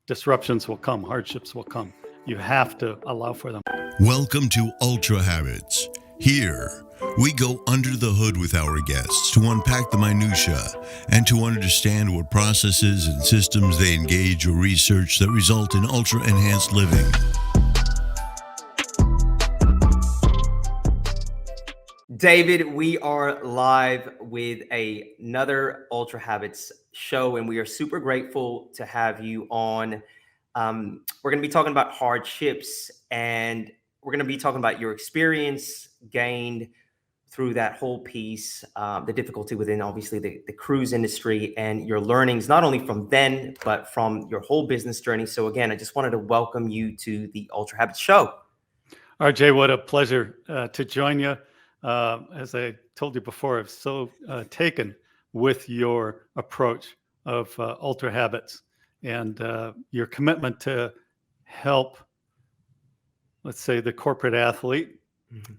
disruptions will come, hardships will come. You have to allow for them. Welcome to Ultra Habits. Here, we go under the hood with our guests to unpack the minutia and to understand what processes and systems they engage or research that result in ultra-enhanced living. David, we are live with another Ultra Habits show, and we are super grateful to have you on. We're going to be talking about hardships, and we're going to be talking about your experience gained through that whole piece, the difficulty within obviously the cruise industry, and your learnings, not only from then, but from your whole business journey. So again, I just wanted to welcome you to the Ultra Habits show. RJ, what a pleasure to join you. As I told you before, I'm so taken with your approach of Ultra Habits and your commitment to help, let's say, the corporate athlete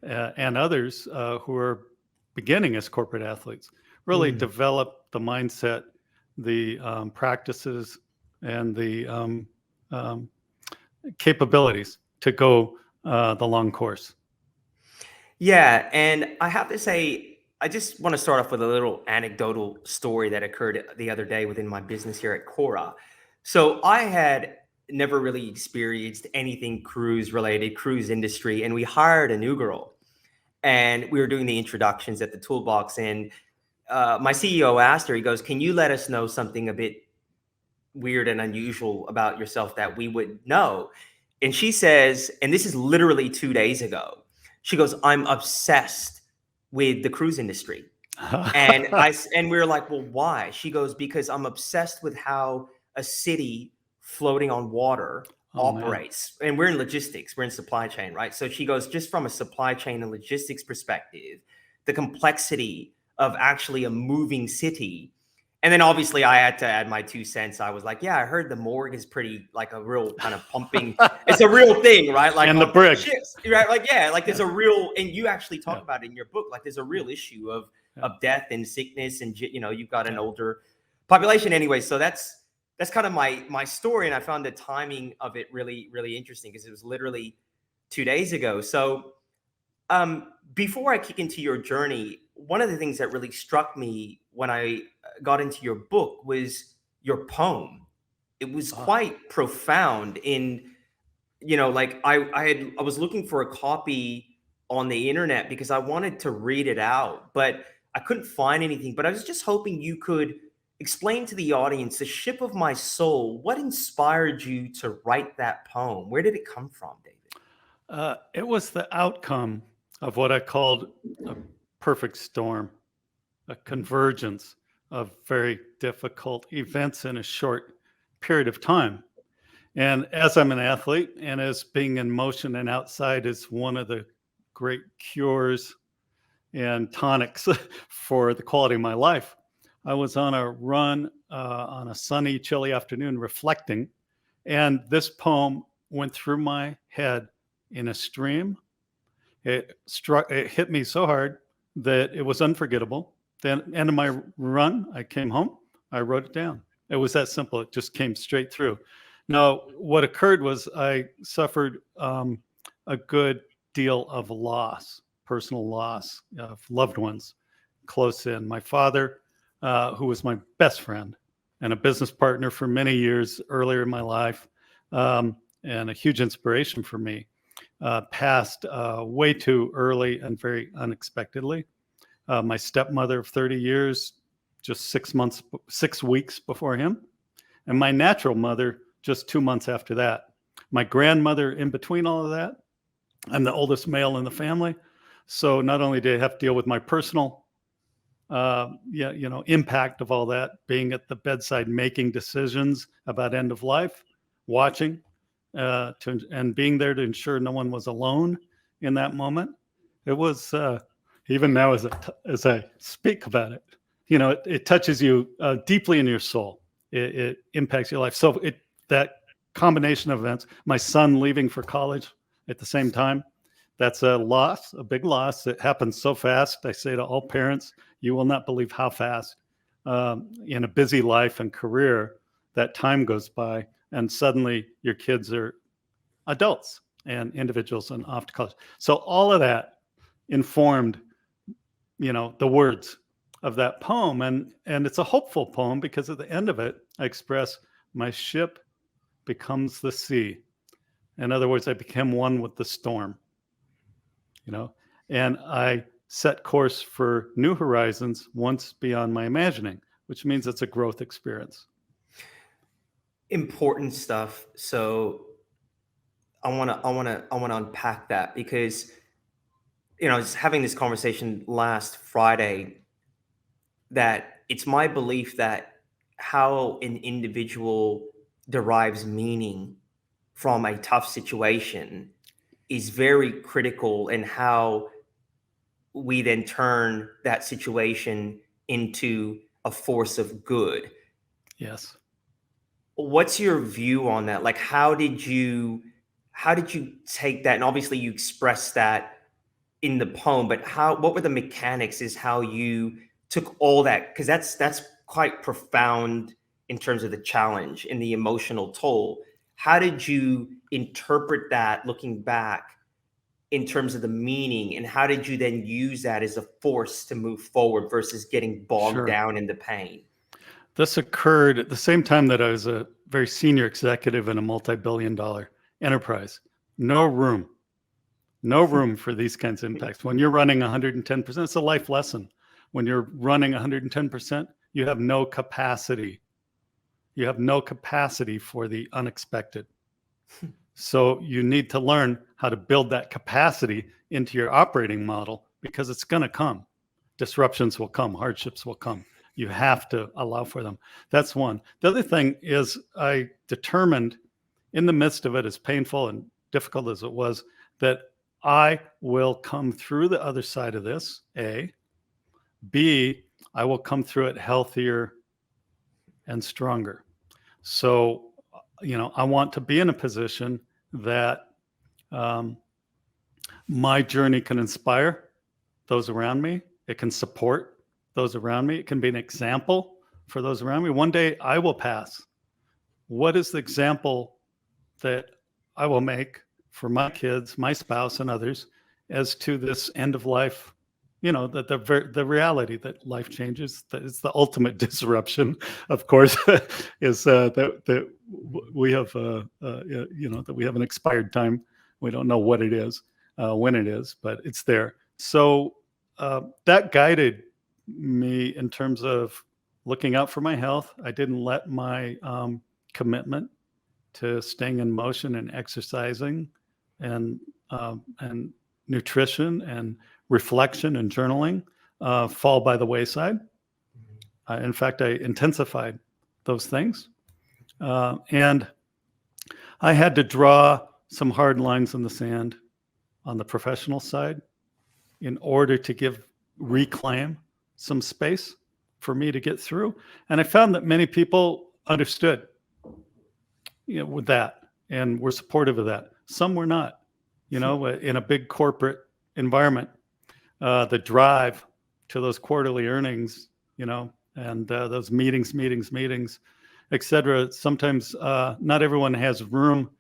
and others who are beginning as corporate athletes, really develop the mindset, the practices, and the capabilities to go the long course. Yeah, and I have to say, I just want to start off with a little anecdotal story that occurred the other day within my business here at Cora. So I had never really experienced anything cruise related, cruise industry, and we hired a new girl, and we were doing the introductions at the toolbox, and my CEO asked her, he goes, "Can you let us know something a bit weird and unusual about yourself that we would know?" And she says, and this is literally 2 days ago, she goes, "I'm obsessed with the cruise industry." And we were like, "Well, why?" She goes, "Because I'm obsessed with how a city floating on water operates." Man. And we're in logistics, we're in supply chain, right? So she goes, just from a supply chain and logistics perspective, the complexity of actually a moving city. And then obviously I had to add my 2 cents. I was like, "Yeah, I heard the morgue is pretty like a real kind of pumping." It's a real thing, right? Like and the brig, ships, right? Like, yeah, like there's a real, and you actually talk about it in your book, like there's a real issue of death and sickness, and you've got an older population anyway. So that's kind of my story, and I found the timing of it really, really interesting because it was literally 2 days ago. So before I kick into your journey, one of the things that really struck me when I got into your book was your poem. It was quite profound in, like I was looking for a copy on the internet because I wanted to read it out, but I couldn't find anything. But I was just hoping you could explain to the audience, "The Ship of My Soul," what inspired you to write that poem? Where did it come from, David? It was the outcome of what I called a perfect storm, a convergence of very difficult events in a short period of time. And as I'm an athlete, and as being in motion and outside is one of the great cures and tonics for the quality of my life, I was on a run on a sunny, chilly afternoon reflecting, and this poem went through my head in a stream. It hit me so hard that it was unforgettable. Then, end of my run, I came home, I wrote it down. It was that simple. It just came straight through. Now, what occurred was I suffered a good deal of loss, personal loss of loved ones close in. My father, who was my best friend and a business partner for many years earlier in my life, and a huge inspiration for me, passed way too early and very unexpectedly. My stepmother of 30 years, just 6 weeks before him. And my natural mother, just 2 months after that. My grandmother in between all of that. I'm the oldest male in the family. So not only did I have to deal with my personal impact of all that, being at the bedside, making decisions about end of life, watching, and being there to ensure no one was alone in that moment. It was, even now as I speak about it, it touches you deeply in your soul. It impacts your life. So that combination of events, my son leaving for college at the same time, that's a loss, a big loss. It happens so fast. I say to all parents, you will not believe how fast in a busy life and career that time goes by. and suddenly your kids are adults and individuals and off to college. So all of that informed, the words of that poem. And it's a hopeful poem because at the end of it, I express my ship becomes the sea. In other words, I became one with the storm, and I set course for new horizons once beyond my imagining, which means it's a growth experience. Important stuff. So I want to unpack that because, I was having this conversation last Friday that it's my belief that how an individual derives meaning from a tough situation is very critical in how we then turn that situation into a force of good. Yes. What's your view on that? Like, how did you take that? And obviously you expressed that in the poem, but what were the mechanics is how you took all that? Because that's quite profound in terms of the challenge and the emotional toll. How did you interpret that looking back in terms of the meaning, and how did you then use that as a force to move forward versus getting bogged down in the pain? This occurred at the same time that I was a very senior executive in a multi-billion-dollar enterprise. No room for these kinds of impacts. When you're running 110%, it's a life lesson. When you're running 110%, you have no capacity. You have no capacity for the unexpected. So you need to learn how to build that capacity into your operating model because it's going to come. Disruptions will come. Hardships will come. You have to allow for them. That's one. The other thing is I determined in the midst of it, as painful and difficult as it was, that I will come through the other side of this, A. B, I will come through it healthier and stronger. So, I want to be in a position that my journey can inspire those around me. It can support those around me. It can be an example for those around me. One day I will pass. What is the example that I will make for my kids, my spouse, and others as to this end of life? That the reality that life changes, that it's the ultimate disruption, of course, is that we have that we have an expired time. We don't know what it is, when it is, but it's there. So that guided me in terms of looking out for my health. I didn't let my commitment to staying in motion and exercising and nutrition and reflection and journaling fall by the wayside. In fact, I intensified those things. And I had to draw some hard lines in the sand on the professional side in order to reclaim some space for me to get through. And I found that many people understood, with that and were supportive of that. Some were not, in a big corporate environment. The drive to those quarterly earnings, and those meetings, et cetera. Sometimes not everyone has room.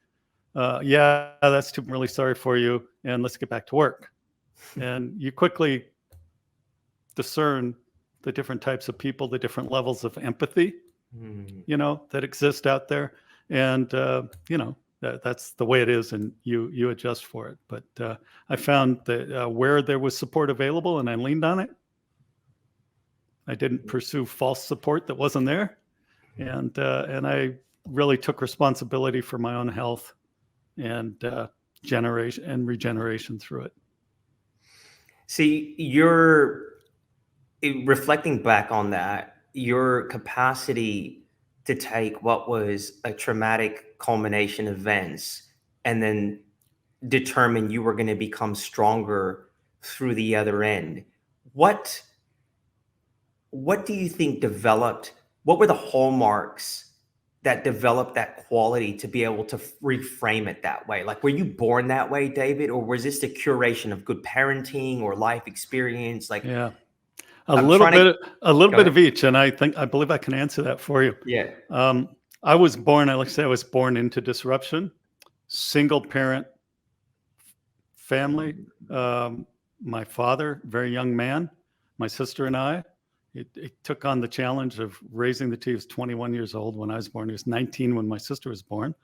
Yeah, that's I'm really sorry for you. And let's get back to work. And you quickly discern the different types of people, the different levels of empathy, that exist out there. And, that's the way it is, and you adjust for it. But I found that where there was support available and I leaned on it, I didn't pursue false support that wasn't there. And I really took responsibility for my own health and generation and regeneration through it. See, reflecting back on that, your capacity to take what was a traumatic culmination of events and then determine you were going to become stronger through the other end. What do you think developed? What were the hallmarks that developed that quality to be able to reframe it that way? Like, were you born that way, David, or was this the curation of good parenting or life experience? Like, yeah, a little bit of each. And I believe I can answer that for you. Yeah. I was born, I like to say I was born into disruption, single parent family. My father, very young man, my sister and I, he took on the challenge of raising the two. He was 21 years old when I was born. He was 19 when my sister was born.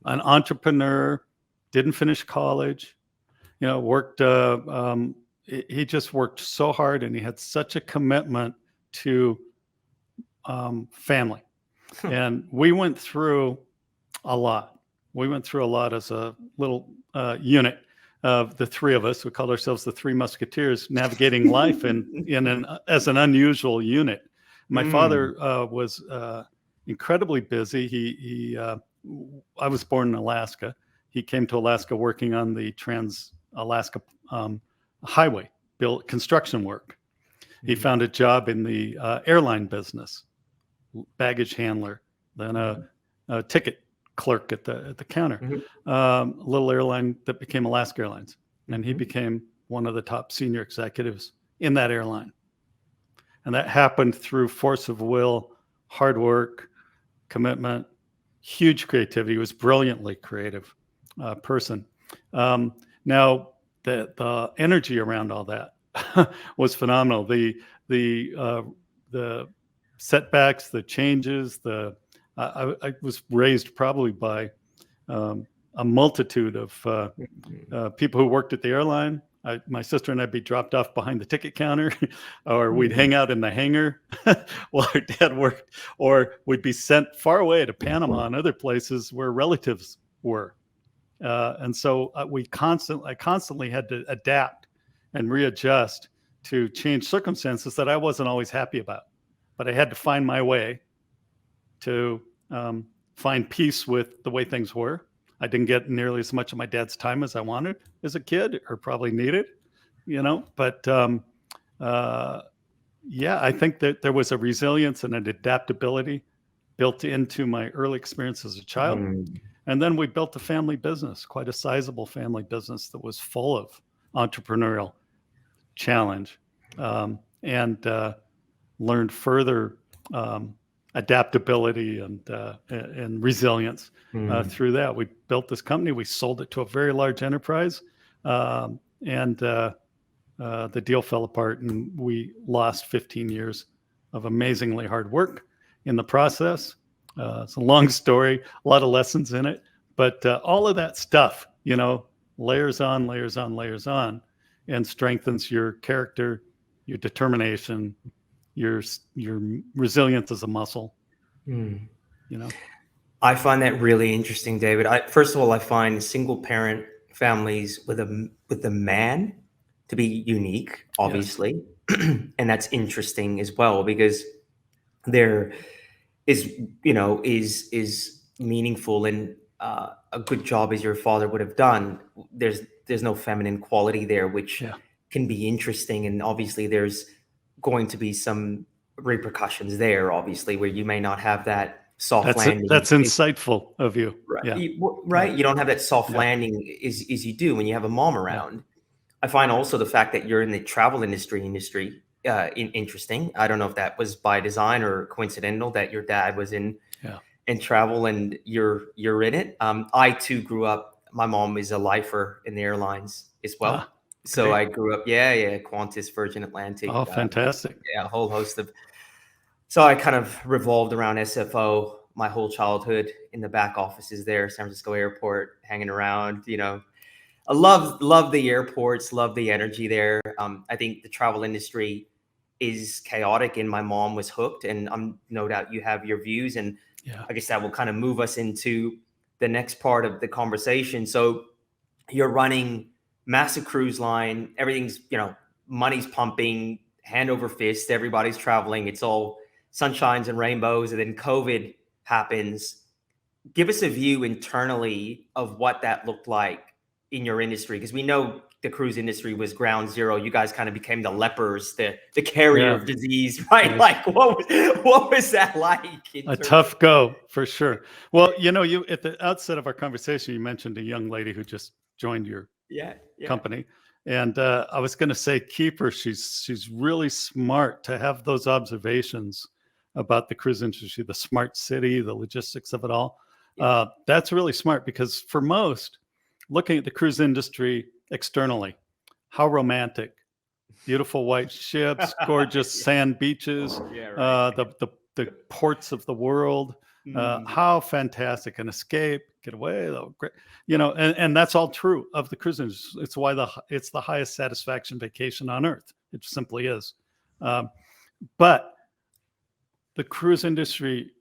An entrepreneur, didn't finish college, worked, he just worked so hard, and he had such a commitment to family. And we went through a lot. We went through a lot as a little unit of the three of us. We called ourselves the Three Musketeers, navigating life as an unusual unit. My father was incredibly busy. I was born in Alaska. He came to Alaska working on the Trans-Alaska Highway, built construction work. He found a job in the airline business, baggage handler, then a ticket clerk at the counter, a little airline that became Alaska Airlines. And he became one of the top senior executives in that airline. And that happened through force of will, hard work, commitment, huge creativity. He was brilliantly creative person. Now, the energy around all that was phenomenal. The setbacks, the changes, I was raised probably by a multitude of people who worked at the airline. My sister and I'd be dropped off behind the ticket counter, or we'd hang out in the hangar while our dad worked, or we'd be sent far away to Panama and other places where relatives were. And so I constantly had to adapt and readjust to change circumstances that I wasn't always happy about. But I had to find my way to find peace with the way things were. I didn't get nearly as much of my dad's time as I wanted as a kid, or probably needed, But I think that there was a resilience and an adaptability built into my early experience as a child. And then we built a family business, quite a sizable family business that was full of entrepreneurial challenge, and learned further adaptability and resilience through that. We built this company. We sold it to a very large enterprise, and the deal fell apart, and we lost 15 years of amazingly hard work in the process. It's a long story, a lot of lessons in it, but all of that stuff, layers on, layers on, layers on, and strengthens your character, your determination, your resilience as a muscle. I find that really interesting, David. First of all, I find single parent families with a man to be unique, obviously. Yes. And that's interesting as well, because there is meaningful and a good job as your father would have done. There's no feminine quality there, which can be interesting. And obviously there's going to be some repercussions there, obviously, where you may not have that soft landing. That's insightful of you. Right. Yeah. Right. You don't have that soft landing as you do when you have a mom around. Yeah. I find also the fact that you're in the travel industry interesting. I don't know if that was by design or coincidental that your dad was in travel and you're in it. I too grew up. My mom is a lifer in the airlines as well. So great. I grew up, Qantas, Virgin Atlantic. Oh, fantastic. A whole host of. So I kind of revolved around SFO my whole childhood in the back offices there, San Francisco Airport, hanging around. I love the airports, love the energy there. I think the travel industry is chaotic, and my mom was hooked. And I'm no doubt you have your views, and I guess that will kind of move us into the next part of the conversation. So you're running massive cruise line, everything's, money's pumping, hand over fist, everybody's traveling. It's all sunshines and rainbows. And then COVID happens. Give us a view internally of what that looked like in your industry, because we know the cruise industry was ground zero. You guys kind of became the lepers, the carrier of disease, right? Like what was that like? A tough go, for sure. Well, you at the outset of our conversation, you mentioned a young lady who just joined your company. And I was going to say, keep her. She's really smart to have those observations about the cruise industry, the smart city, the logistics of it all. Yeah. That's really smart because for most, looking at the cruise industry externally, how romantic, beautiful white ships, gorgeous Yeah. sand beaches, Yeah, right. the ports of the world. How fantastic an escape, get away, great, and that's all true of the cruise industry. It's why it's the highest satisfaction vacation on earth. It simply is. But the cruise industry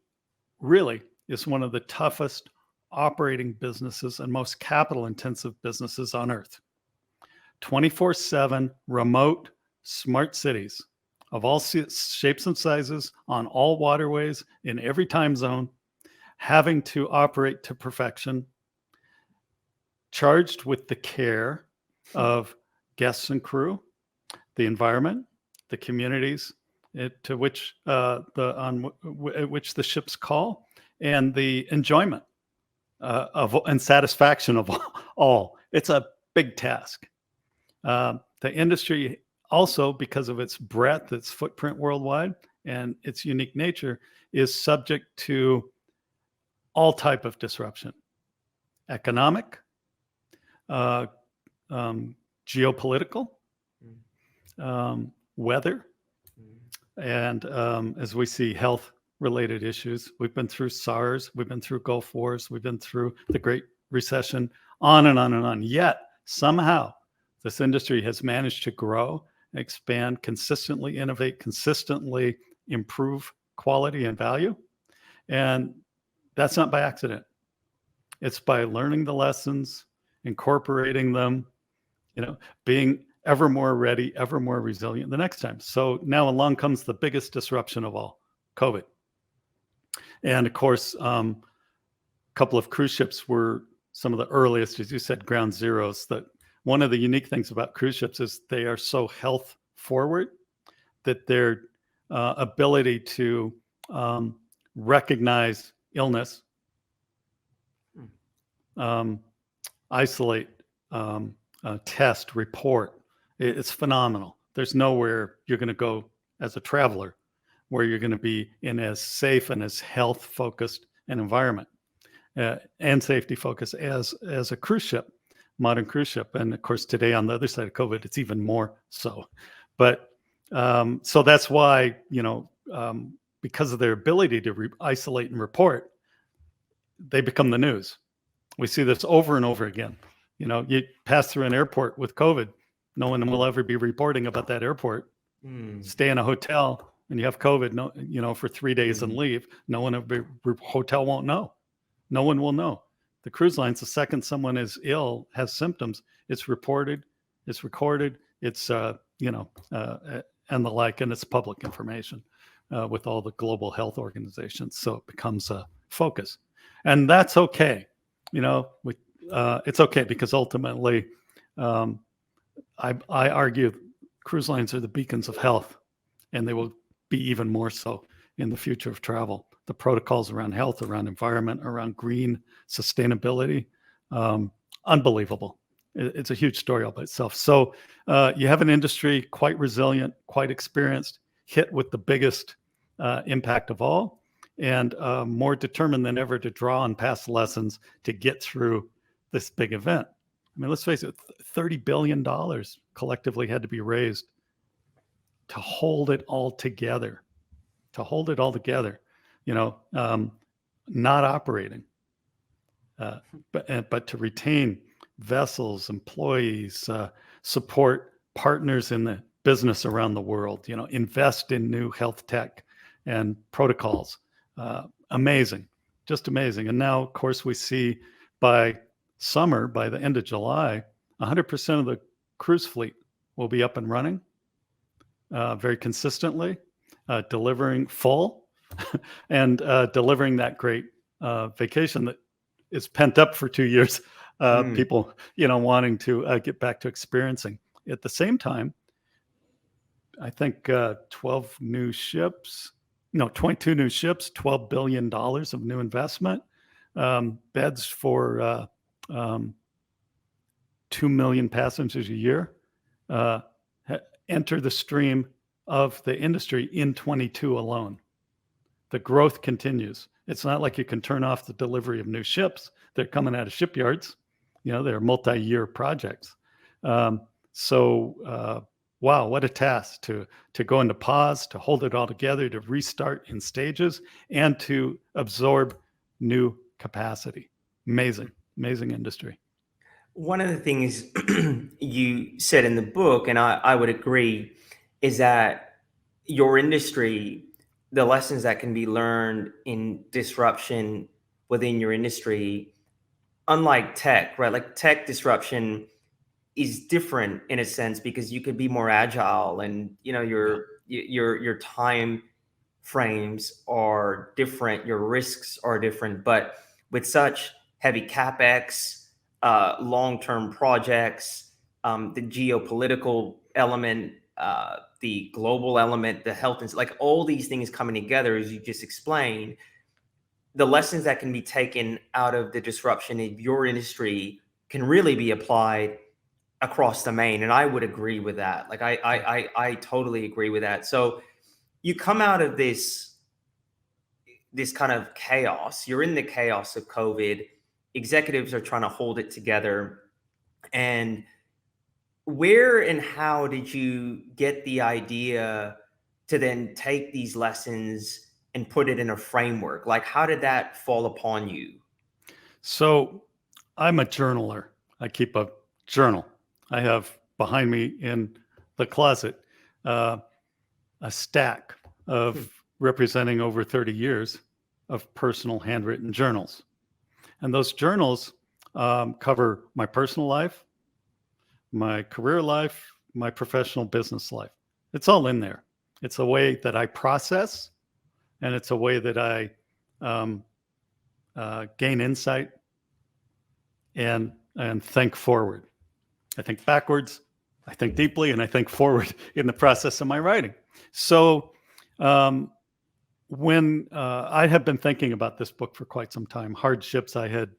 really is one of the toughest operating businesses and most capital intensive businesses on earth. 24/7 remote smart cities of all shapes and sizes on all waterways in every time zone, having to operate to perfection, charged with the care of guests and crew, the environment, the communities to which which the ships call, and the enjoyment and satisfaction of all. It's a big task. The industry also, because of its breadth, its footprint worldwide, and its unique nature, is subject to all type of disruption: economic, geopolitical, weather, and as we see, health-related issues. We've been through SARS, we've been through Gulf Wars, we've been through the Great Recession, on and on and on. Yet somehow this industry has managed to grow, expand, consistently innovate, consistently improve quality and value. And that's not by accident. It's by learning the lessons, incorporating them, being ever more ready, ever more resilient the next time. So now along comes the biggest disruption of all, COVID. And of course, a couple of cruise ships were some of the earliest, as you said, ground zeros. That one of the unique things about cruise ships is they are so health forward that their ability to recognize illness, isolate, test, report, it's phenomenal. There's nowhere you're going to go as a traveler where you're going to be in as safe and as health focused an environment and safety focused as a cruise ship, modern cruise ship. And of course, today on the other side of COVID, it's even more so. But so that's why, because of their ability to isolate and report, they become the news. We see this over and over again. You pass through an airport with COVID, no one will ever be reporting about that airport. Stay in a hotel and you have COVID, for 3 days and leave. No one, hotel won't know. No one will know. The cruise lines, the second someone is ill, has symptoms, it's reported, it's recorded, it's, and the like, and it's public information with all the global health organizations. So it becomes a focus. And that's okay. It's okay because ultimately, I argue cruise lines are the beacons of health, and they will be even more so in the future of travel. The protocols around health, around environment, around green sustainability, unbelievable. It's a huge story all by itself. So you have an industry quite resilient, quite experienced, hit with the biggest impact of all, and more determined than ever to draw on past lessons to get through this big event. I mean, let's face it, $30 billion collectively had to be raised to hold it all together, not operating, but to retain vessels, employees, support partners in the business around the world, invest in new health tech and protocols. Amazing, just amazing. And now, of course, we see by summer, by the end of July, 100% of the cruise fleet will be up and running very consistently, delivering full and delivering that great vacation that is pent up for 2 years. People, wanting to get back to experiencing. At the same time, I think 22 new ships, $12 billion of new investment, beds for 2 million passengers a year enter the stream of the industry in 22 alone. The growth continues. It's not like you can turn off the delivery of new ships. They're coming out of shipyards. They're multi-year projects. Wow, what a task to go into pause, to hold it all together, to restart in stages, and to absorb new capacity. Amazing industry. One of the things you said in the book, and I would agree, is that your industry, the lessons that can be learned in disruption within your industry, unlike tech, right? Like tech disruption is different in a sense because you could be more agile, and your time frames are different, your risks are different. But with such heavy capex, long-term projects, the geopolitical element, the global element, the health, and like all these things coming together, as you just explained, the lessons that can be taken out of the disruption in your industry can really be applied across the main. And I would agree with that. Like I totally agree with that. So you come out of this kind of chaos. You're in the chaos of COVID. Executives are trying to hold it together. And where and how did you get the idea to then take these lessons and put it in a framework? Like, how did that fall upon you? So I'm a journaler. I keep a journal. I have behind me in the closet a stack of representing over 30 years of personal handwritten journals. And those journals cover my personal life, my career life, my professional business life. It's all in there. It's a way that I process, and it's a way that I gain insight and think forward. I think backwards, I think deeply, and I think forward in the process of my writing. So when I have been thinking about this book for quite some time, Hardships, I had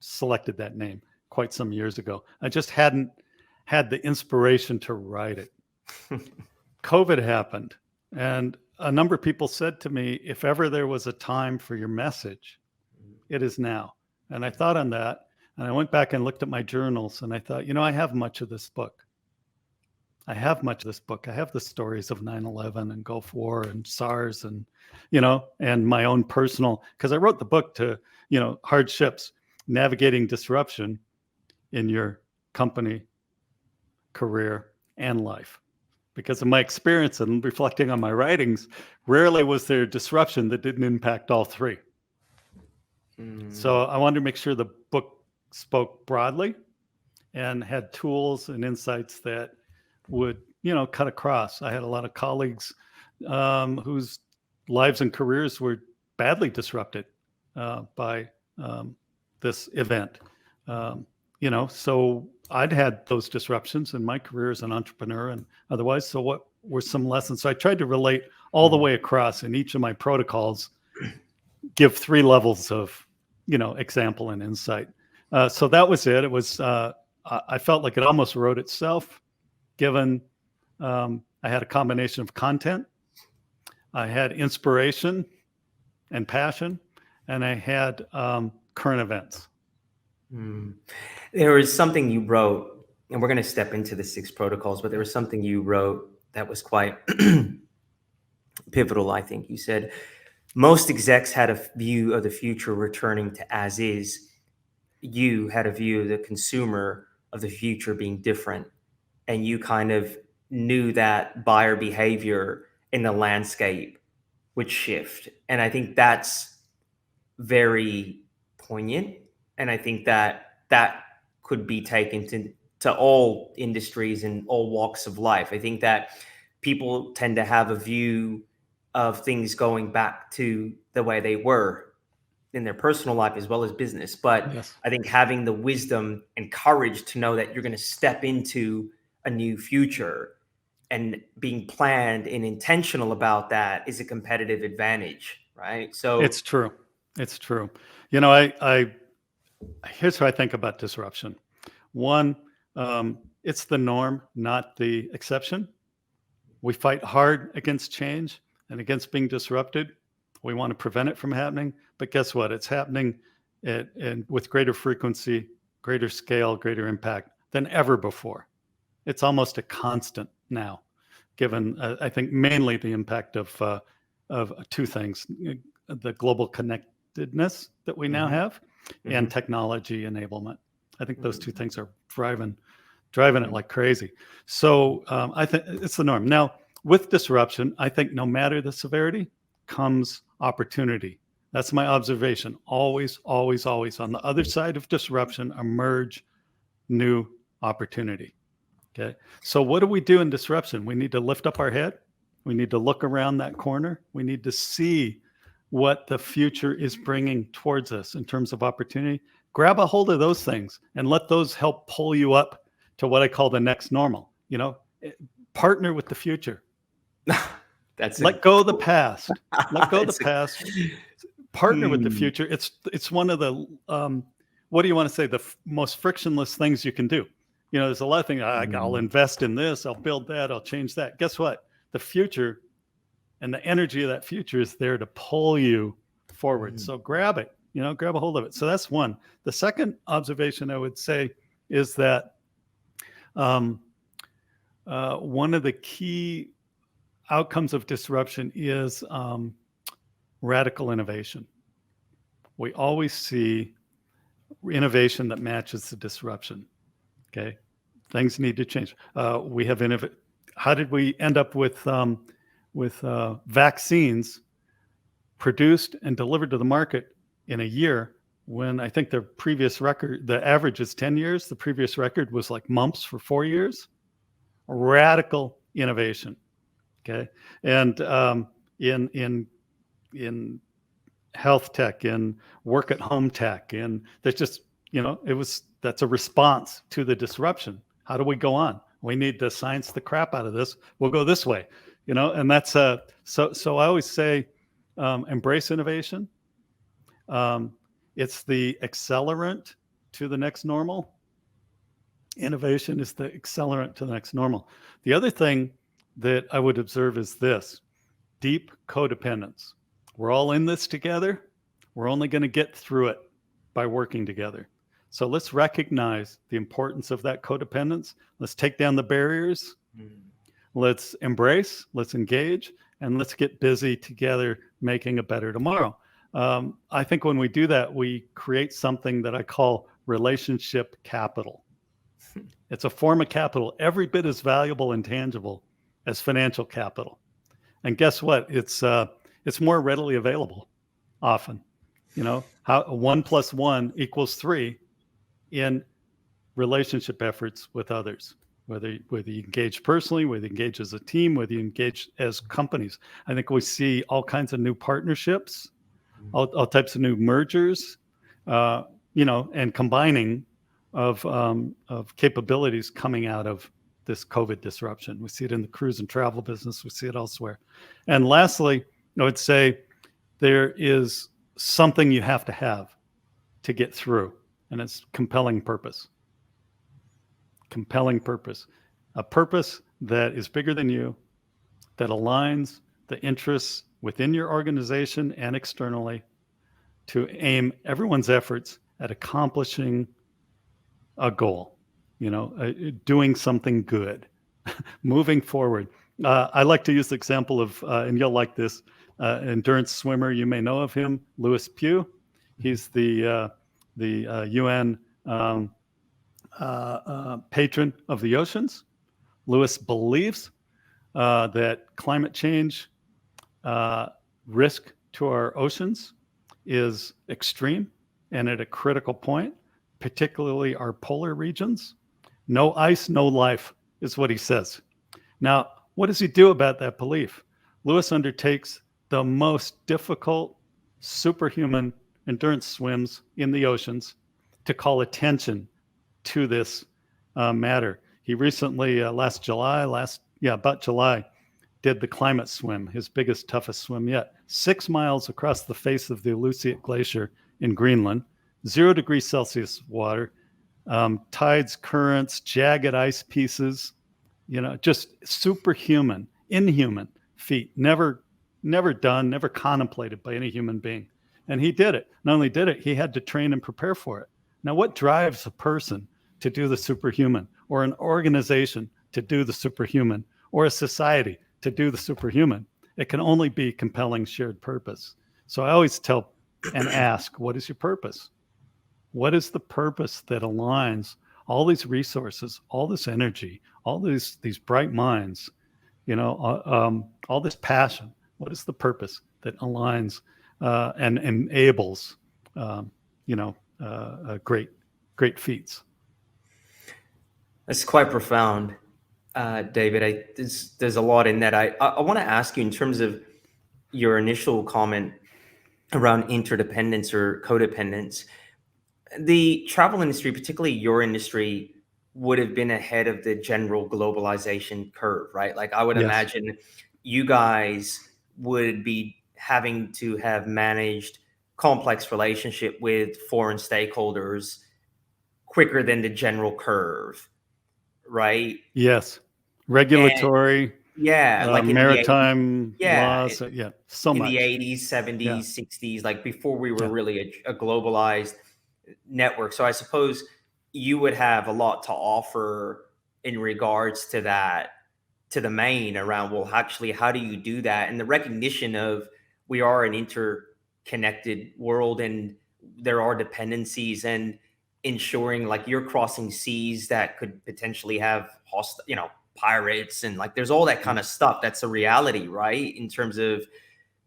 selected that name quite some years ago. I just hadn't had the inspiration to write it. COVID happened, and a number of people said to me, if ever there was a time for your message, it is now. And I thought on that, and I went back and looked at my journals, and I thought, I have much of this book. I have the stories of 9/11 and Gulf War and SARS and, and my own personal, because I wrote the book to, Hardships, Navigating Disruption in Your Company, Career, and Life. Because of my experience and reflecting on my writings, rarely was there disruption that didn't impact all three. So I wanted to make sure the book spoke broadly and had tools and insights that would, cut across. I had a lot of colleagues whose lives and careers were badly disrupted by this event. So I'd had those disruptions in my career as an entrepreneur and otherwise. So what were some lessons? So I tried to relate all the way across in each of my protocols, give 3 levels of, example and insight. So that was it. It was, I felt like it almost wrote itself, given I had a combination of content, I had inspiration and passion, and I had current events. There was something you wrote, and we're going to step into the 6 protocols, but there was something you wrote that was quite pivotal, I think. You said, most execs had a view of the future returning to as is. You had a view of the consumer of the future being different. And you kind of knew that buyer behavior in the landscape would shift. And I think that's very poignant. And I think that could be taken to all industries and all walks of life. I think that people tend to have a view of things going back to the way they were in their personal life as well as business. But Yes. I think having the wisdom and courage to know that you're going to step into a new future and being planned and intentional about that is a competitive advantage, right? So It's true. I here's how I think about disruption. One, it's the norm, not the exception. We fight hard against change and against being disrupted. We want to prevent it from happening. But guess what? It's happening and with greater frequency, greater scale, greater impact than ever before. It's almost a constant now, given I think mainly the impact of two things: the global connectedness that we now have, and technology enablement. I think those two things are driving it like crazy. So I think it's the norm. Now, with disruption, I think no matter the severity comes opportunity. That's my observation. Always, always, always on the other side of disruption emerge new opportunity. Okay. So what do we do in disruption? We need to lift up our head. We need to look around that corner. We need to see what the future is bringing towards us in terms of opportunity. Grab a hold of those things and let those help pull you up to what I call the next normal. Partner with the future. Let go of the past. Let go of the past. Partner with the future. It's one of the what do you want to say? The most frictionless things you can do. There's a lot of things. I'll invest in this. I'll build that. I'll change that. Guess what? The future and the energy of that future is there to pull you forward. So grab it. Grab a hold of it. So that's one. The second observation I would say is that one of the key outcomes of disruption is radical innovation. We always see innovation that matches the disruption. Okay, things need to change. We have How did we end up with vaccines produced and delivered to the market in a year when I think the previous record, the average is 10 years. The previous record was like mumps for 4 years. Radical innovation. Okay, and in health tech, in work at home tech, and there's just that's a response to the disruption. How do we go on? We need to science the crap out of this. We'll go this way, and that's so I always say embrace innovation. It's the accelerant to the next normal. Innovation is the accelerant to the next normal. The other thing that I would observe is this: deep codependence. We're all in this together. We're only going to get through it by working together. So let's recognize the importance of that codependence. Let's take down the barriers. Let's embrace, let's engage, and let's get busy together making a better tomorrow. I think when we do that, we create something that I call relationship capital. It's a form of capital every bit as valuable and tangible as financial capital. And guess what? It's more readily available often. How 1 + 1 = 3 in relationship efforts with others, whether you engage personally, whether you engage as a team, whether you engage as companies. I think we see all kinds of new partnerships, all types of new mergers, and combining of capabilities coming out of this COVID disruption. We see it in the cruise and travel business. We see it elsewhere. And lastly, I would say there is something you have to get through, and it's compelling purpose. Compelling purpose. A purpose that is bigger than you, that aligns the interests within your organization and externally to aim everyone's efforts at accomplishing a goal, doing something good, moving forward. I like to use the example of, and you'll like this, endurance swimmer. You may know of him, Louis Pugh. He's the UN patron of the oceans. Louis believes that climate change risk to our oceans is extreme and at a critical point, particularly our polar regions. No ice, no life is what he says. Now, what does he do about that belief? Louis undertakes the most difficult superhuman endurance swims in the oceans to call attention to this matter. He recently, about July, did the climate swim, his biggest, toughest swim yet. 6 miles across the face of the Aleutian Glacier in Greenland, 0 degrees Celsius water, tides, currents, jagged ice pieces, just superhuman, inhuman feat. Never never done, never contemplated by any human being. And he did it. Not only did it, he had to train and prepare for it. Now, what drives a person to do the superhuman, or an organization to do the superhuman, or a society to do the superhuman? It can only be compelling shared purpose. So I always tell and ask, what is your purpose? What is the purpose that aligns all these resources, all this energy, all these bright minds, all this passion? What is the purpose that aligns and enables, great feats? That's quite profound, David. There's a lot in that. I want to ask you, in terms of your initial comment around interdependence or codependence, the travel industry, particularly your industry, would have been ahead of the general globalization curve, right? Like, I would Yes. imagine you guys would be having to have managed complex relationship with foreign stakeholders quicker than the general curve, right? Yes. Regulatory, Yeah, like in the 80s, maritime yeah, laws. So in much. the 80s, 70s, 60s, like before we were really a globalized network. So I suppose you would have a lot to offer in regards to that, to the main around, well, actually, how do you do that? And the recognition of, we are an interconnected world and there are dependencies, and ensuring, like, you're crossing seas that could potentially have pirates, and like there's all that kind of stuff that's a reality, right, in terms of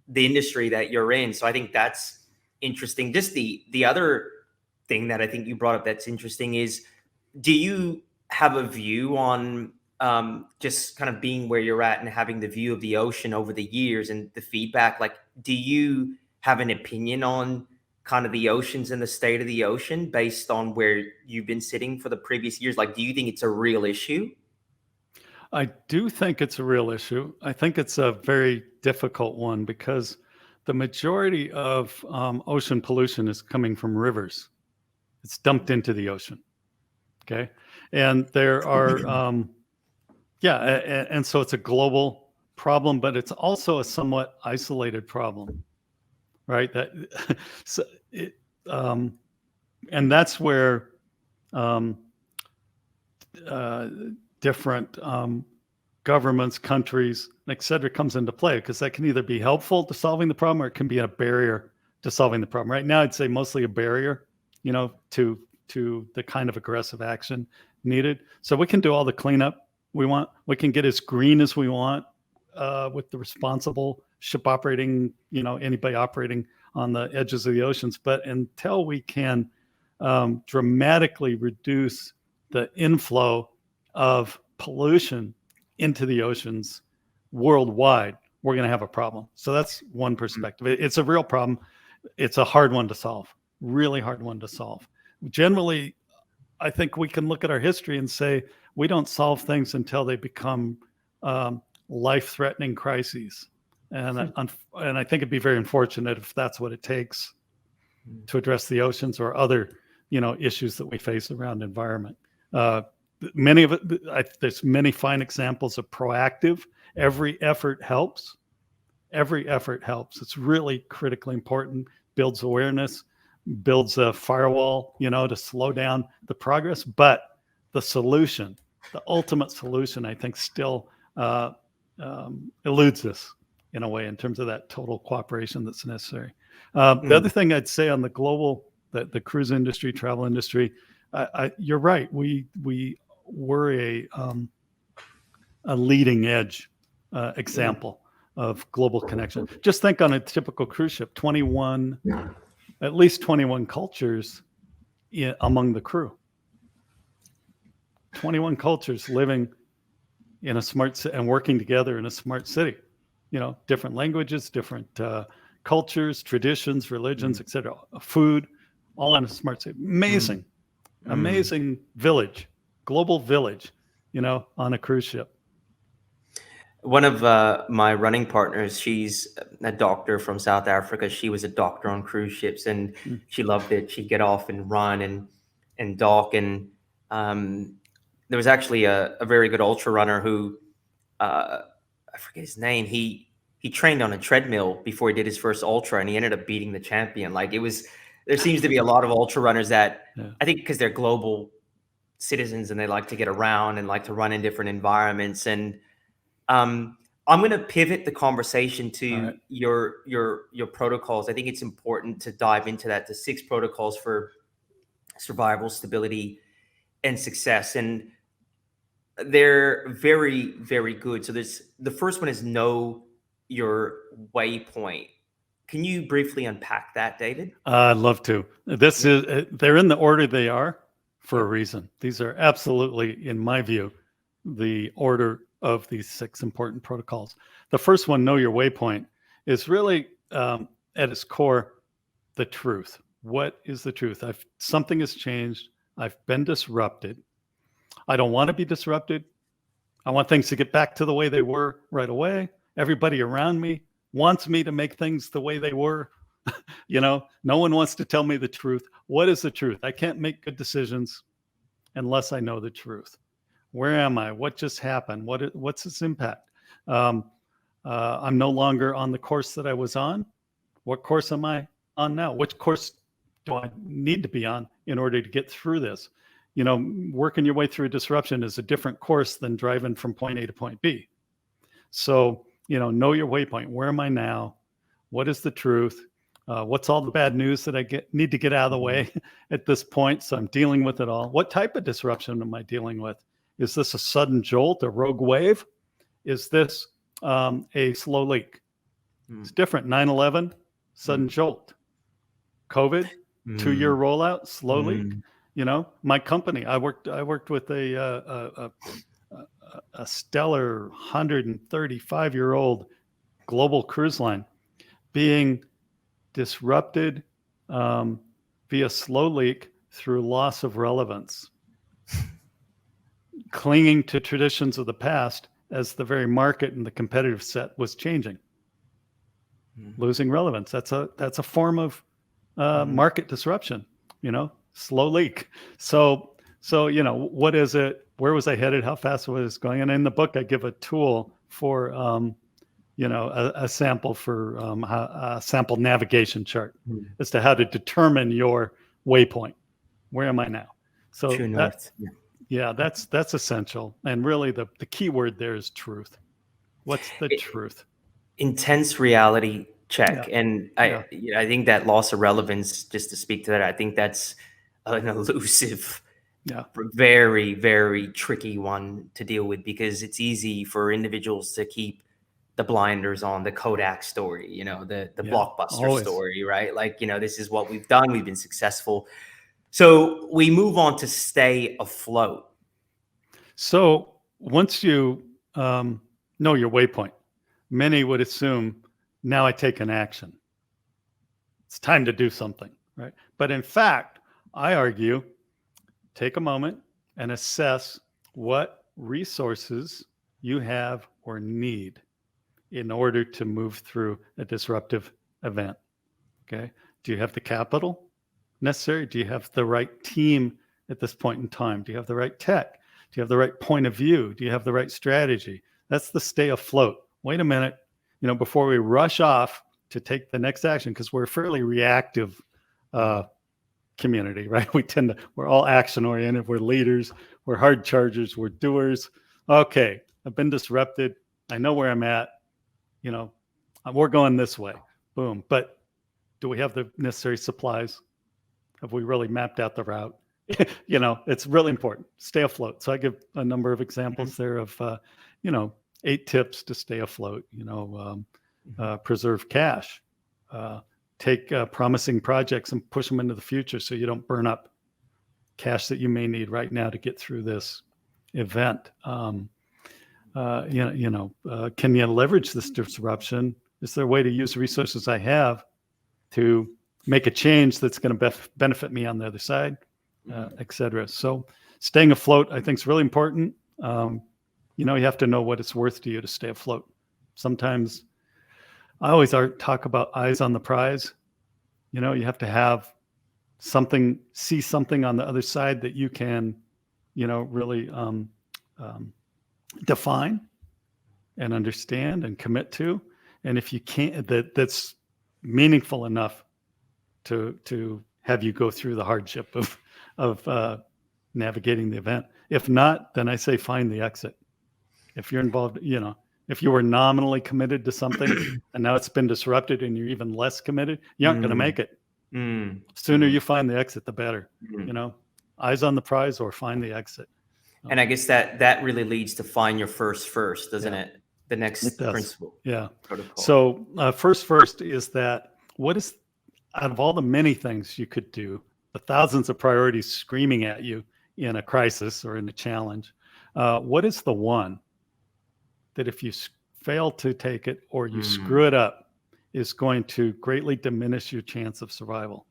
the industry that you're in. So I think that's interesting. Just the other thing that I think you brought up that's interesting is, do you have a view on just kind of being where you're at and having the view of the ocean over the years and the feedback? Like, do you have an opinion on kind of the oceans and the state of the ocean based on where you've been sitting for the previous years? Like, do you think it's a real issue? I do think it's a real issue. I think it's a very difficult one, because the majority of ocean pollution is coming from rivers. It's dumped into the ocean. Okay. And there are, and so it's a global problem, but it's also a somewhat isolated problem, right? And that's where different governments, countries, et cetera, comes into play, because that can either be helpful to solving the problem, or it can be a barrier to solving the problem. Right now, I'd say mostly a barrier, to the kind of aggressive action needed. So we can do all the cleanup we want. We can get as green as we want with the responsible ship operating, anybody operating on the edges of the oceans. But until we can dramatically reduce the inflow of pollution into the oceans worldwide, we're going to have a problem. So that's one perspective. It's a real problem. It's a hard one to solve, really hard one to solve. Generally, I think we can look at our history and say we don't solve things until they become life-threatening crises. And I think it'd be very unfortunate if that's what it takes to address the oceans or other, issues that we face around environment. Many of it, there's many fine examples of proactive. Every effort helps. Every effort helps. It's really critically important. Builds awareness, builds a firewall, to slow down the progress. But the solution, the ultimate solution, I think still eludes us in a way, in terms of that total cooperation that's necessary. The other thing I'd say on the global, the cruise industry, travel industry, you're right. We were a leading edge example of global connection. Just think, on a typical cruise ship, at least 21 cultures among the crew. 21 cultures living in a smart city and working together in a smart city. Different languages, different cultures, traditions, religions, etc. Food, all in a smart city. Amazing village, global village, on a cruise ship. One of my running partners, she's a doctor from South Africa. She was a doctor on cruise ships, and she loved it. She'd get off and run and dock. And there was actually a very good ultra runner who, I forget his name. He he trained on a treadmill before he did his first ultra, and he ended up beating the champion. Like, it was, there seems to be a lot of ultra runners that I think because they're global citizens and they like to get around and like to run in different environments. And I'm going to pivot the conversation to your protocols. I think it's important to dive into that, the 6 protocols for survival, stability, and success. And they're very, very good. So the first one is know your waypoint. Can you briefly unpack that, David? I'd love to. This is, they're in the order they are for a reason. These are absolutely, in my view, the order of these 6 important protocols. The first one, know your waypoint, is really at its core, the truth. What is the truth? Something has changed. I've been disrupted. I don't want to be disrupted. I want things to get back to the way they were right away. Everybody around me wants me to make things the way they were. No one wants to tell me the truth. What is the truth? I can't make good decisions unless I know the truth. Where am I? What just happened? What's its impact? I'm no longer on the course that I was on. What course am I on now? Which course do I need to be on in order to get through this? Working your way through a disruption is a different course than driving from point A to point B. So, know your waypoint. Where am I now? What is the truth? What's all the bad news that I need to get out of the way at this point? So I'm dealing with it all. What type of disruption am I dealing with? Is this a sudden jolt, a rogue wave? Is this a slow leak? It's different. 9/11, sudden jolt. COVID, 2-year rollout, slow leak. My company, I worked with a stellar 135-year-old global cruise line being disrupted via slow leak through loss of relevance, clinging to traditions of the past as the very market and the competitive set was changing, losing relevance. That's a form of market disruption, slow leak. So, what is it? Where was I headed? How fast was it going? And in the book, I give a tool for, a sample for a sample navigation chart as to how to determine your waypoint. Where am I now? So True north. That's essential. And really the key word there is truth. What's the truth? Intense reality check. And I think that loss of relevance, just to speak to that, I think that's an elusive, very, very tricky one to deal with, because it's easy for individuals to keep the blinders on, the Kodak story, the Blockbuster story, right? Like, this is what we've done. We've been successful. So we move on to stay afloat. So once you know your waypoint, many would assume, now I take an action. It's time to do something, right? But in fact, I argue, take a moment and assess what resources you have or need in order to move through a disruptive event. Okay. Do you have the capital necessary? Do you have the right team at this point in time? Do you have the right tech? Do you have the right point of view? Do you have the right strategy? That's the stay afloat. Wait a minute, before we rush off to take the next action, because we're a fairly reactive community, right? We're all action oriented. We're leaders. We're hard chargers. We're doers. Okay, I've been disrupted. I know where I'm at. We're going this way. Boom. But do we have the necessary supplies? Have we really mapped out the route? It's really important. Stay afloat. So I give a number of examples there of, 8 tips to stay afloat. Preserve cash. Take promising projects and push them into the future so you don't burn up cash that you may need right now to get through this event. Can you leverage this disruption? Is there a way to use the resources I have to make a change that's going to benefit me on the other side, et cetera? So staying afloat, I think, is really important. You have to know what it's worth to you to stay afloat. Sometimes I always talk about eyes on the prize. You have to have something, see something on the other side that you can, really define and understand and commit to. And if you can't, that's meaningful enough to have you go through the hardship of navigating the event. If not, then I say find the exit. If you're involved, if you were nominally committed to something and now it's been disrupted and you're even less committed, you aren't going to make it. Sooner you find the exit, the better. Eyes on the prize or find the exit. And I guess that really leads to find your first, doesn't it? The next principle. Yeah. Protocol. So first is that what is, out of all the many things you could do, the thousands of priorities screaming at you in a crisis or in a challenge, what is the one that if you fail to take it or you screw it up is going to greatly diminish your chance of survival?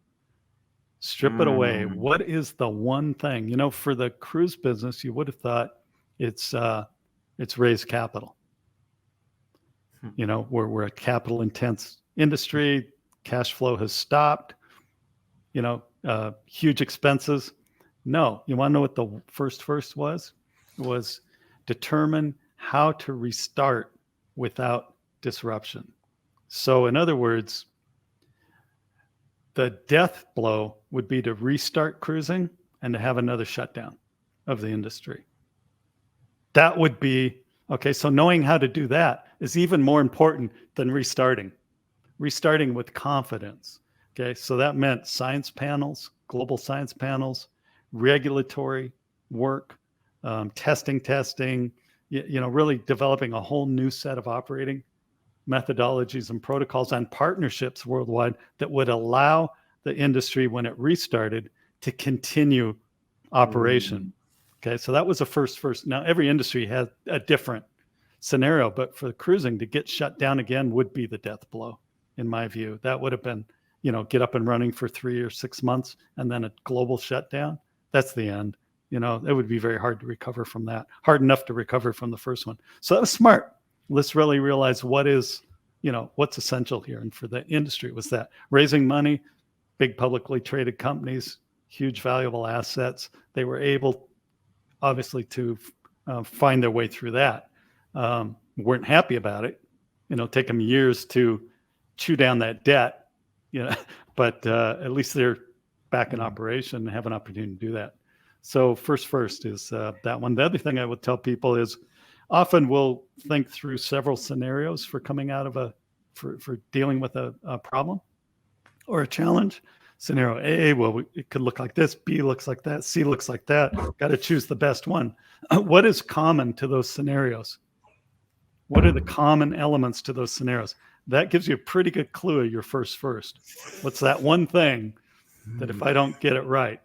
Strip it away. What is the one thing? For the cruise business, you would have thought it's raise capital. We're a capital intense industry. Cash flow has stopped. Huge expenses. No, you want to know what the first was? It was determine how to restart without disruption. So in other words, the death blow would be to restart cruising and to have another shutdown of the industry. That would be, okay, so knowing how to do that is even more important than restarting with confidence. Okay, so that meant science panels, global science panels, regulatory work, testing, really developing a whole new set of operating methodologies and protocols and partnerships worldwide that would allow the industry, when it restarted, to continue operation. Okay, so that was a first. Now, every industry has a different scenario, but for cruising to get shut down again would be the death blow, in my view. That would have been, get up and running for 3 or 6 months and then a global shutdown. That's the end. It would be very hard to recover from that. Hard enough to recover from the first one. So that was smart. Let's really realize what's essential here. And for the industry, it was that raising money, big publicly traded companies, huge valuable assets. They were able, obviously, to find their way through that. Weren't happy about it. Take them years to chew down that debt, but at least they're back in operation and have an opportunity to do that. So first is that one. The other thing I would tell people is often we'll think through several scenarios for coming out of for dealing with a problem or a challenge. Scenario A, well, it could look like this. B looks like that. C looks like that. Got to choose the best one. What is common to those scenarios? What are the common elements to those scenarios? That gives you a pretty good clue of your first. What's that one thing that if I don't get it right,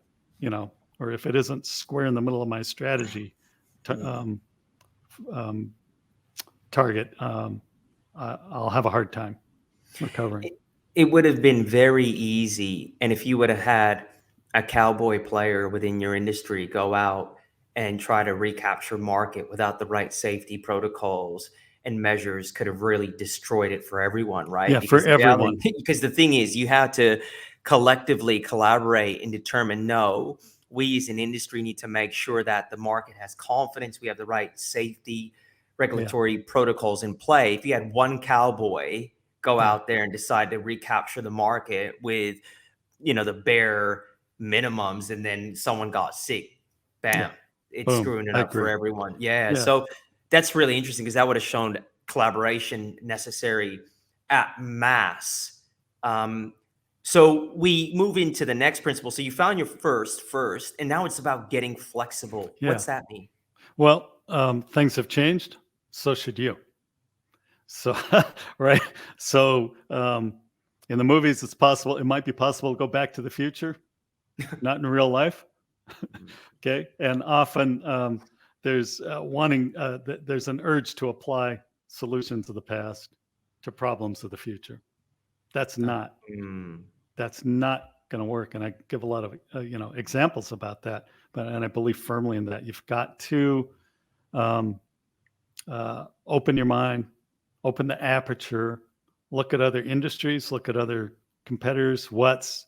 or if it isn't square in the middle of my strategy target, I'll have a hard time recovering. It would have been very easy. And if you would have had a cowboy player within your industry go out and try to recapture market without the right safety protocols and measures, could have really destroyed it for everyone, right? Yeah, for everyone. Because the thing is, you have to collectively collaborate and determine, no, we as an industry need to make sure that the market has confidence. We have the right safety regulatory protocols in play. If you had one cowboy go out there and decide to recapture the market with, the bare minimums, and then someone got sick, bam, it's screwing it up for everyone. Yeah. So that's really interesting, because that would have shown collaboration necessary at mass. So we move into the next principle. So you found your first, and now it's about getting flexible. Yeah. What's that mean? Well, things have changed. So should you. So, right. So in the movies, it might be possible to go back to the future, not in real life. Okay. And often there's there's an urge to apply solutions of the past to problems of the future. That's not going to work. And I give a lot of, examples about that, and I believe firmly in that. You've got to open your mind, open the aperture, look at other industries, look at other competitors, what's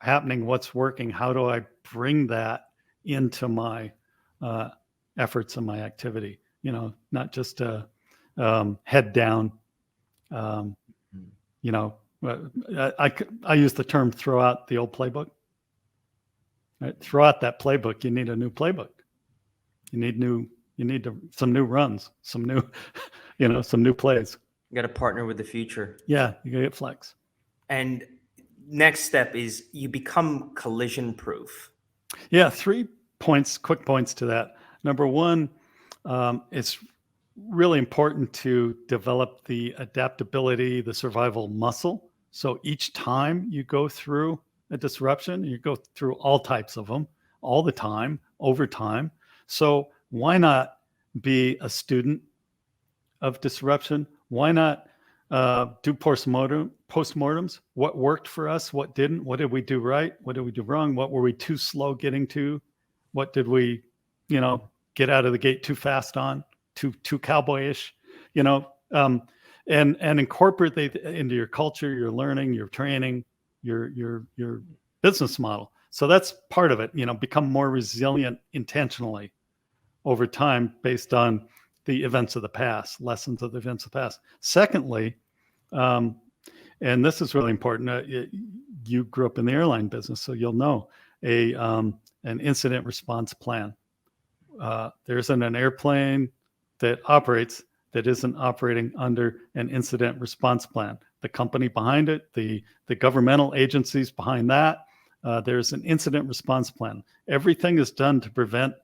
happening, what's working, how do I bring that into my efforts and my activity, not just head down, Um, Mhm. you know, I use the term throw out the old playbook. Right? Throw out that playbook. You need a new playbook. You need some new runs, some new, some new plays. You got to partner with the future. Yeah, you gotta get flex. And next step is you become collision proof. Yeah, 3 points, quick points to that. Number one, it's really important to develop the adaptability, the survival muscle. So each time you go through a disruption, you go through all types of them all the time, over time. So why not be a student of disruption? Why not do postmortems? What worked for us? What didn't? What did we do right? What did we do wrong? What were we too slow getting to? What did we, get out of the gate too fast on? Too cowboyish, and incorporate that into your culture, your learning, your training, your business model. So that's part of it. Become more resilient intentionally over time based on the events of the past, lessons of the events of the past. Secondly, and this is really important. You grew up in the airline business, so you'll know an incident response plan. There isn't an airplane that operates that isn't operating under an incident response plan. The company behind it, the governmental agencies behind that, there's an incident response plan. Everything is done to prevent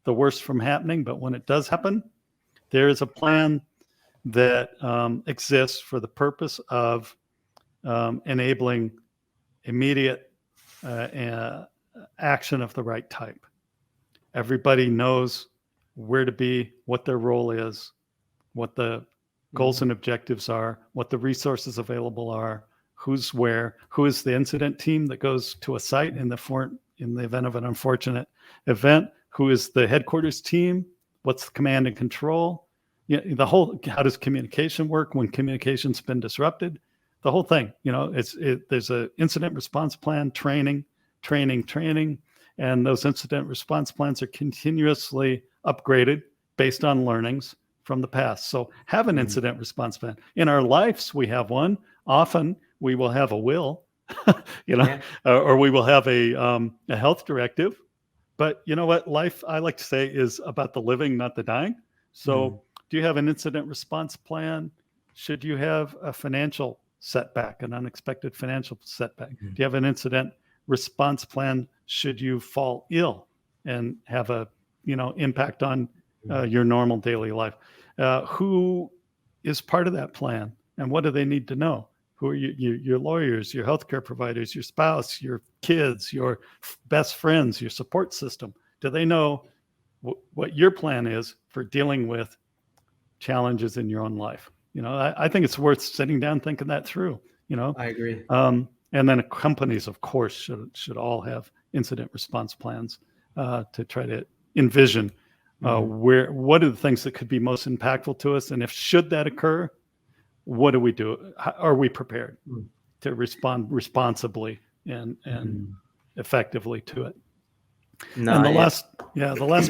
the worst from happening, but when it does happen, there is a plan that exists for the purpose of enabling immediate action of the right type. Everybody knows where to be, what their role is, what the goals and objectives are, what the resources available are, who's where, who is the incident team that goes to a site in the event of an unfortunate event, who is the headquarters team, what's the command and control, how does communication work when communication's been disrupted, the whole thing. There's an incident response plan, training, and those incident response plans are continuously upgraded based on learnings from the past. So have an incident response plan. In our lives, we have one. Often we will have a will, or we will have a health directive. But you know what? Life, I like to say, is about the living, not the dying. So do you have an incident response plan? Should you have a financial setback, an unexpected financial setback? Do you have an incident response plan should you fall ill and have a impact on your normal daily life? Who is part of that plan, and what do they need to know? Who are your lawyers, your healthcare providers, your spouse, your kids, your best friends, your support system? Do they know what your plan is for dealing with challenges in your own life? I think it's worth sitting down thinking that through. I agree. And then companies, of course, should all have incident response plans to try to envision what are the things that could be most impactful to us, and if should that occur, what do we do? How, are we prepared to respond responsibly and effectively to it? And the last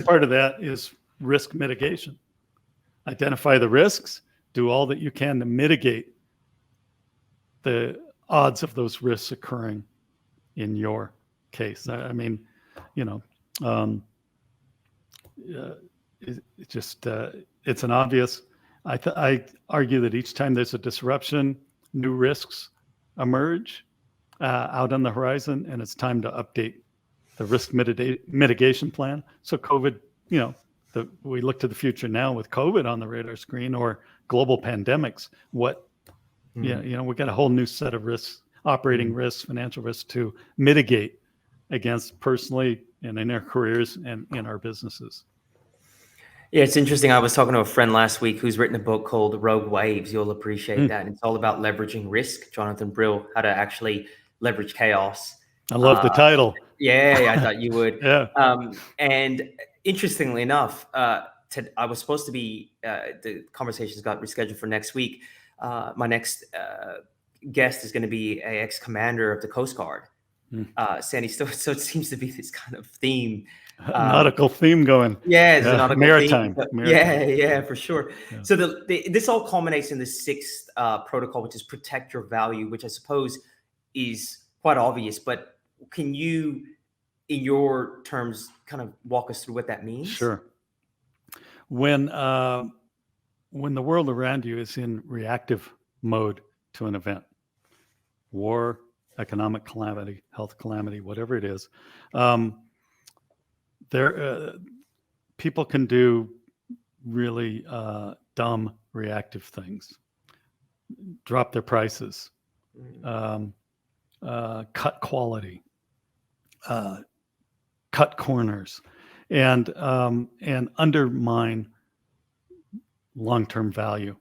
part of that is risk mitigation. Identify the risks. Do all that you can to mitigate the odds of those risks occurring in your case. It's an obvious. I argue that each time there's a disruption, new risks emerge out on the horizon, and it's time to update the risk mitigation plan. So COVID, we look to the future now with COVID on the radar screen, or global pandemics. We got a whole new set of risks, operating risks, financial risks to mitigate against personally and in our careers and in our businesses. Yeah, it's interesting. I was talking to a friend last week who's written a book called Rogue Waves. You'll appreciate that. And it's all about leveraging risk. Jonathan Brill, how to actually leverage chaos. I love the title. Yeah, I thought you would. Yeah. And interestingly enough, I was supposed to be, the conversations got rescheduled for next week. My next guest is going to be an ex-commander of the Coast Guard, Sandy. So it seems to be this kind of theme Nautical theme going. Yeah, it's a nautical Maritime. theme. Maritime. Yeah, for sure. Yeah. So this all culminates in the sixth protocol, which is protect your value, which I suppose is quite obvious. But can you, in your terms, kind of walk us through what that means? Sure. When the world around you is in reactive mode to an event, war, economic calamity, health calamity, whatever it is, people can do really dumb reactive things. Drop their prices, cut quality, cut corners, and undermine long-term value.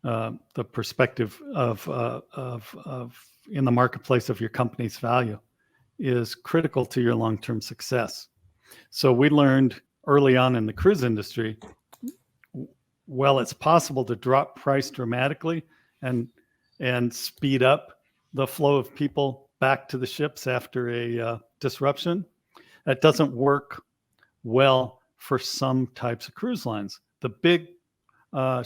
The perspective of in the marketplace of your company's value is critical to your long-term success. So we learned early on in the cruise industry, well, it's possible to drop price dramatically and speed up the flow of people back to the ships after a disruption. That doesn't work well for some types of cruise lines. The big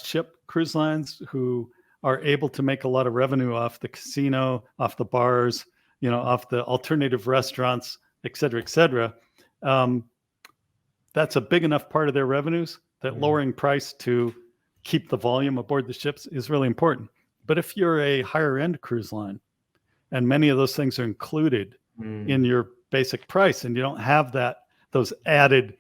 ship cruise lines who are able to make a lot of revenue off the casino, off the bars, off the alternative restaurants, et cetera, that's a big enough part of their revenues that lowering price to keep the volume aboard the ships is really important. But if you're a higher end cruise line and many of those things are included in your basic price and you don't have those added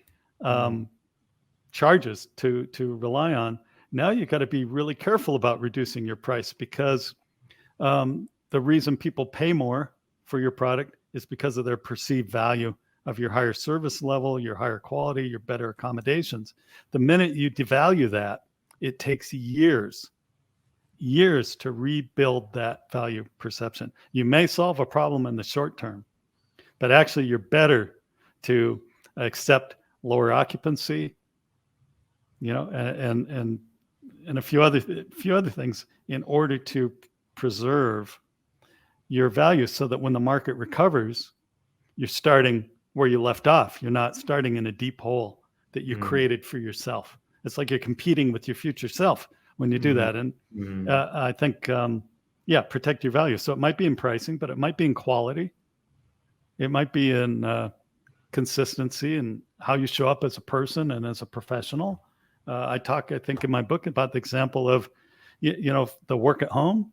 charges to rely on, now you got to be really careful about reducing your price, because the reason people pay more for your product is because of their perceived value of your higher service level, your higher quality, your better accommodations. The minute you devalue that, it takes years to rebuild that value perception. You may solve a problem in the short term, but actually you're better to accept lower occupancy, and a few other things in order to preserve your value, so that when the market recovers, you're starting where you left off. You're not starting in a deep hole that you created for yourself. It's like you're competing with your future self when you do that. And I think, protect your value. So it might be in pricing, but it might be in quality. It might be in consistency and how you show up as a person and as a professional. I think in my book about the example of, the work at home,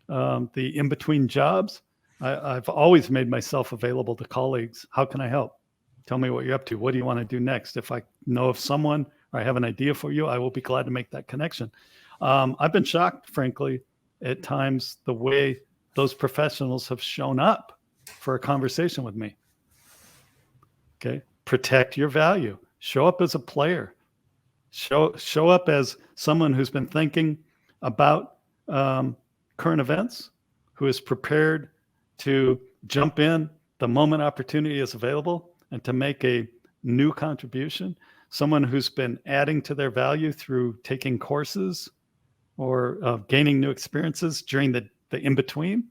the in-between jobs. I've always made myself available to colleagues. How can I help? Tell me what you're up to. What do you want to do next? If I know of someone or I have an idea for you, I will be glad to make that connection. I've been shocked, frankly, at times the way those professionals have shown up for a conversation with me. Okay. Protect your value. Show up as a player. Show up as someone who's been thinking about current events, who is prepared to jump in the moment opportunity is available and to make a new contribution. Someone who's been adding to their value through taking courses or gaining new experiences during the in-between.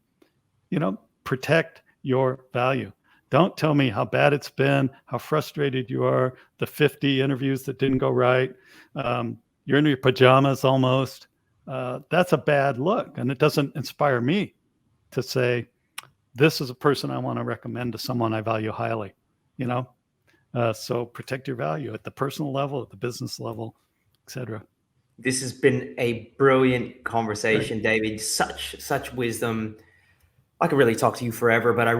Protect your value. Don't tell me how bad it's been, how frustrated you are, the 50 interviews that didn't go right. You're in your pajamas almost. That's a bad look. And it doesn't inspire me to say, this is a person I want to recommend to someone I value highly, So protect your value at the personal level, at the business level, et cetera. This has been a brilliant conversation, David. Such wisdom. I could really talk to you forever, but I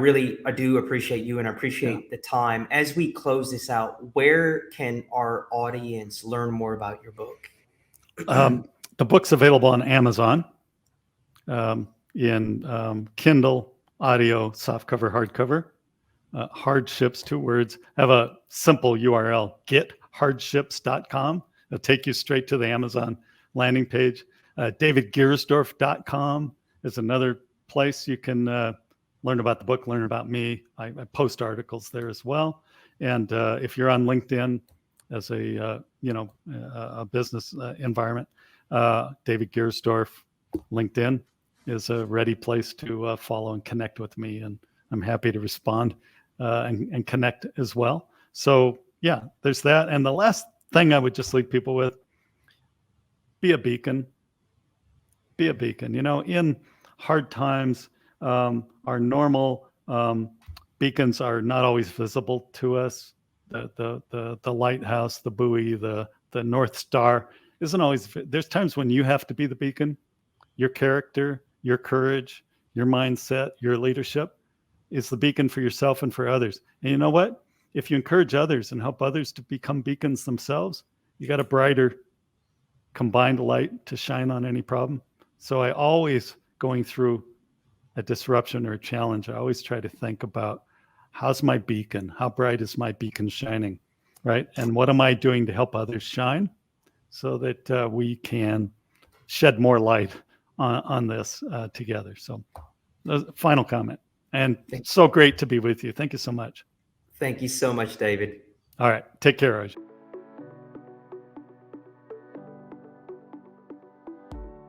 do appreciate you, and I appreciate the time. As we close this out, where can our audience learn more about your book? The book's available on Amazon, in Kindle, audio, softcover, hardcover. Hardships, 2 words. Have a simple URL, gethardships.com. It'll take you straight to the Amazon landing page. davidgiersdorf.com is another place you can learn about the book, learn about me. I post articles there as well. And if you're on LinkedIn as a business environment, David Giersdorf LinkedIn is a ready place to follow and connect with me. And I'm happy to respond and connect as well. So yeah, there's that. And the last thing I would just leave people with, be a beacon. Be a beacon. In hard times, our normal beacons are not always visible to us. The lighthouse, the buoy, the North Star isn't always. There's times when you have to be the beacon. Your character, your courage, your mindset, your leadership is the beacon for yourself and for others. And you know what? If you encourage others and help others to become beacons themselves, you got a brighter combined light to shine on any problem. So I always, going through a disruption or a challenge, I always try to think about, how's my beacon? How bright is my beacon shining, right? And what am I doing to help others shine so that we can shed more light on this together? So final comment. And so great to be with you. Thank you so much. Thank you so much, David. All right. Take care, Raj.